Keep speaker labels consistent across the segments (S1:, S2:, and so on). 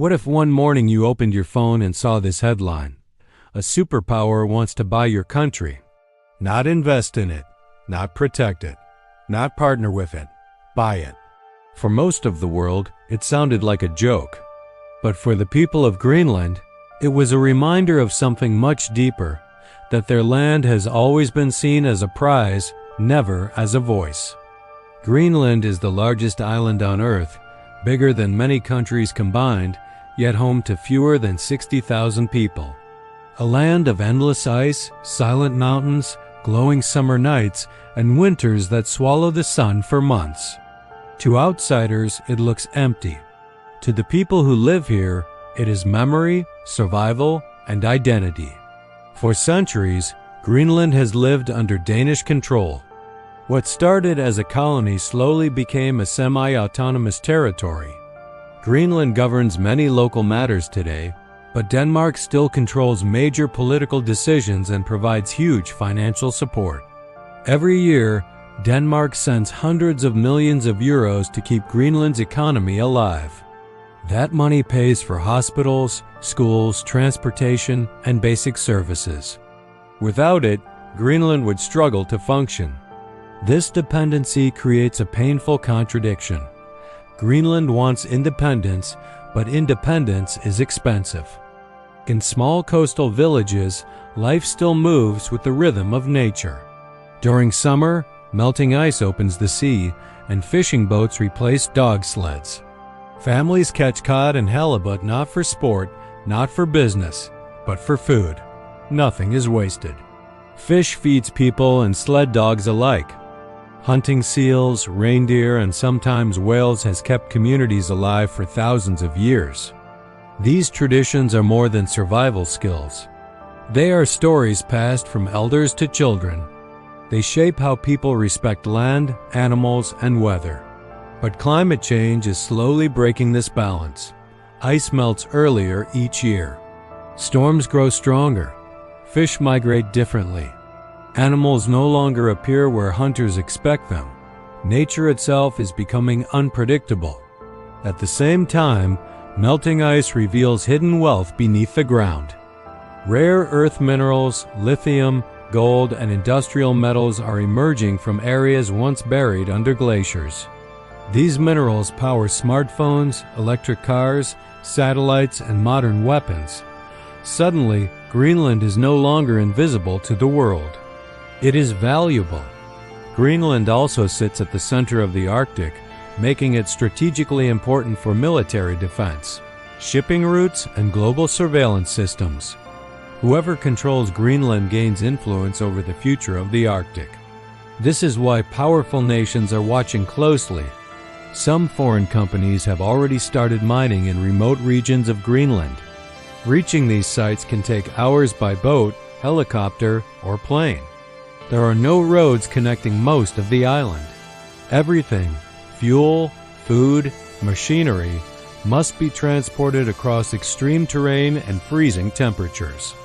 S1: What if one morning you opened your phone and saw this headline? A superpower wants to buy your country. Not invest in it, not protect it, not partner with it, buy it. For most of the world, it sounded like a joke. But for the people of Greenland, it was a reminder of something much deeper, that their land has always been seen as a prize, never as a voice. Greenland is the largest island on Earth, bigger than many countries combined, yet home to fewer than 60,000 people. A land of endless ice, silent mountains, glowing summer nights, and winters that swallow the sun for months. To outsiders, it looks empty. To the people who live here, it is memory, survival, and identity. For centuries, Greenland has lived under Danish control. What started as a colony slowly became a semi-autonomous territory. Greenland governs many local matters today, but Denmark still controls major political decisions and provides huge financial support. Every year, Denmark sends hundreds of millions of euros to keep Greenland's economy alive. That money pays for hospitals, schools, transportation, and basic services. Without it, Greenland would struggle to function. This dependency creates a painful contradiction. Greenland wants independence, but independence is expensive. In small coastal villages, life still moves with the rhythm of nature. During summer, melting ice opens the sea, and fishing boats replace dog sleds. Families catch cod and halibut not for sport, not for business, but for food. Nothing is wasted. Fish feeds people and sled dogs alike. Hunting seals, reindeer, and sometimes whales has kept communities alive for thousands of years. These traditions are more than survival skills. They are stories passed from elders to children. They shape how people respect land, animals, and weather. But climate change is slowly breaking this balance. Ice melts earlier each year. Storms grow stronger. Fish migrate differently. Animals no longer appear where hunters expect them. Nature itself is becoming unpredictable. At the same time, melting ice reveals hidden wealth beneath the ground. Rare earth minerals, lithium, gold, and industrial metals are emerging from areas once buried under glaciers. These minerals power smartphones, electric cars, satellites, and modern weapons. Suddenly, Greenland is no longer invisible to the world. It is valuable. Greenland also sits at the center of the Arctic, making it strategically important for military defense, shipping routes, and global surveillance systems. Whoever controls Greenland gains influence over the future of the Arctic. This is why powerful nations are watching closely. Some foreign companies have already started mining in remote regions of Greenland. Reaching these sites can take hours by boat, helicopter, or plane. There are no roads connecting most of the island. Everything, fuel, food, machinery, must be transported across extreme terrain and freezing temperatures.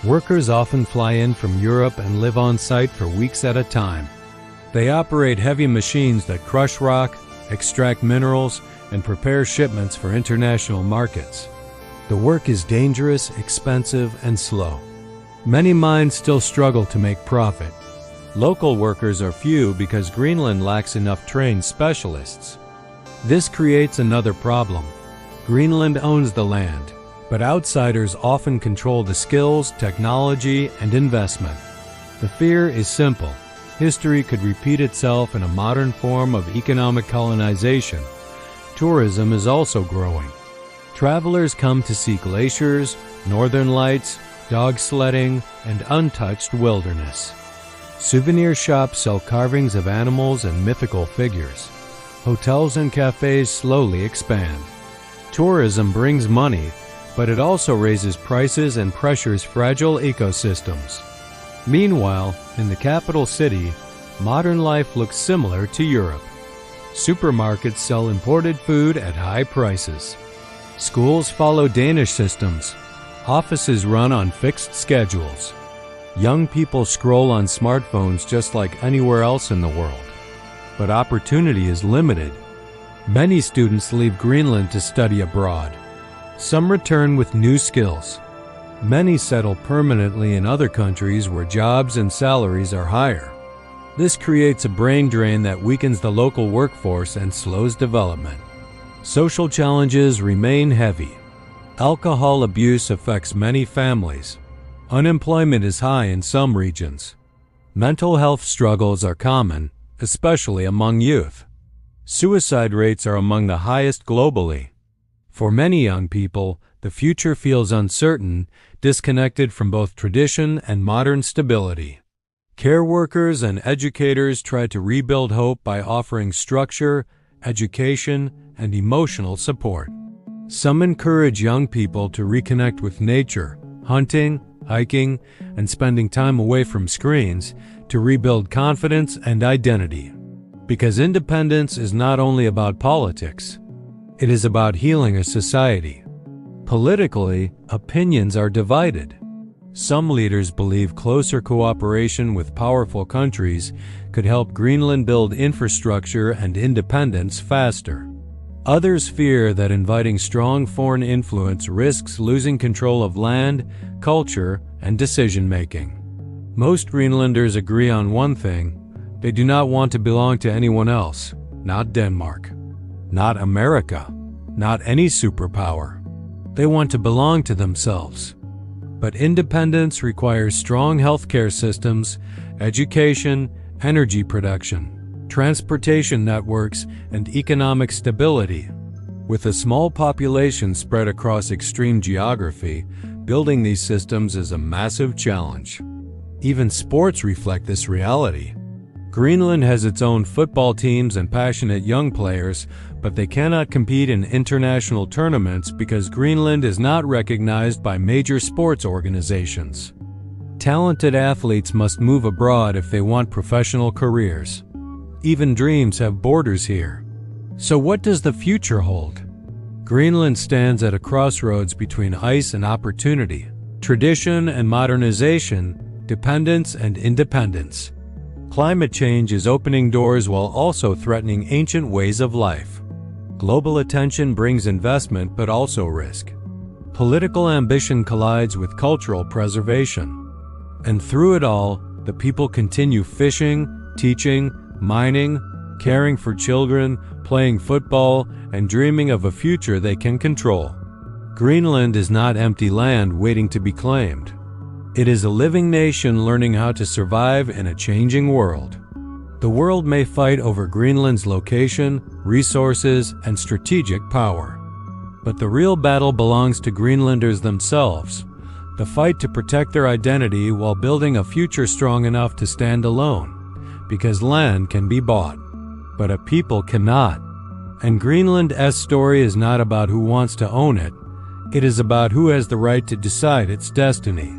S1: Workers often fly in from Europe and live on site for weeks at a time. They operate heavy machines that crush rock, extract minerals, and prepare shipments for international markets. The work is dangerous, expensive, and slow. Many mines still struggle to make profit. Local workers are few because Greenland lacks enough trained specialists. This creates another problem. Greenland owns the land, but outsiders often control the skills, technology, and investment. The fear is simple. History could repeat itself in a modern form of economic colonization. Tourism is also growing. Travelers come to see glaciers, northern lights, dog sledding, and untouched wilderness. Souvenir shops sell carvings of animals and mythical figures. Hotels and cafes slowly expand. Tourism brings money, but it also raises prices and pressures fragile ecosystems. Meanwhile, in the capital city, modern life looks similar to Europe. Supermarkets sell imported food at high prices. Schools follow Danish systems. Offices run on fixed schedules. Young people scroll on smartphones just like anywhere else in the world. But opportunity is limited. Many students leave Greenland to study abroad. Some return with new skills. Many settle permanently in other countries where jobs and salaries are higher. This creates a brain drain that weakens the local workforce and slows development. Social challenges remain heavy. Alcohol abuse affects many families. Unemployment is high in some regions. Mental health struggles are common, especially among youth. Suicide rates are among the highest globally. For many young people, the future feels uncertain, disconnected from both tradition and modern stability. Care workers and educators try to rebuild hope by offering structure, education, and emotional support. Some encourage young people to reconnect with nature, hunting, hiking, and spending time away from screens to rebuild confidence and identity. Because independence is not only about politics, it is about healing a society. Politically, opinions are divided. Some leaders believe closer cooperation with powerful countries could help Greenland build infrastructure and independence faster. Others fear that inviting strong foreign influence risks losing control of land, culture, and decision-making. Most Greenlanders agree on one thing: they do not want to belong to anyone else, not Denmark, not America, not any superpower. They want to belong to themselves. But independence requires strong healthcare systems, education, energy production, transportation networks, and economic stability. With a small population spread across extreme geography, building these systems is a massive challenge. Even sports reflect this reality. Greenland has its own football teams and passionate young players, but they cannot compete in international tournaments because Greenland is not recognized by major sports organizations. Talented athletes must move abroad if they want professional careers. Even dreams have borders here. So what does the future hold? Greenland stands at a crossroads between ice and opportunity, tradition and modernization, dependence and independence. Climate change is opening doors while also threatening ancient ways of life. Global attention brings investment but also risk. Political ambition collides with cultural preservation. And through it all, the people continue fishing, teaching, mining, caring for children, playing football, and dreaming of a future they can control. Greenland is not empty land waiting to be claimed. It is a living nation learning how to survive in a changing world. The world may fight over Greenland's location, resources, and strategic power. But the real battle belongs to Greenlanders themselves, the fight to protect their identity while building a future strong enough to stand alone. Because land can be bought, but a people cannot. And Greenland's story is not about who wants to own it, it is about who has the right to decide its destiny.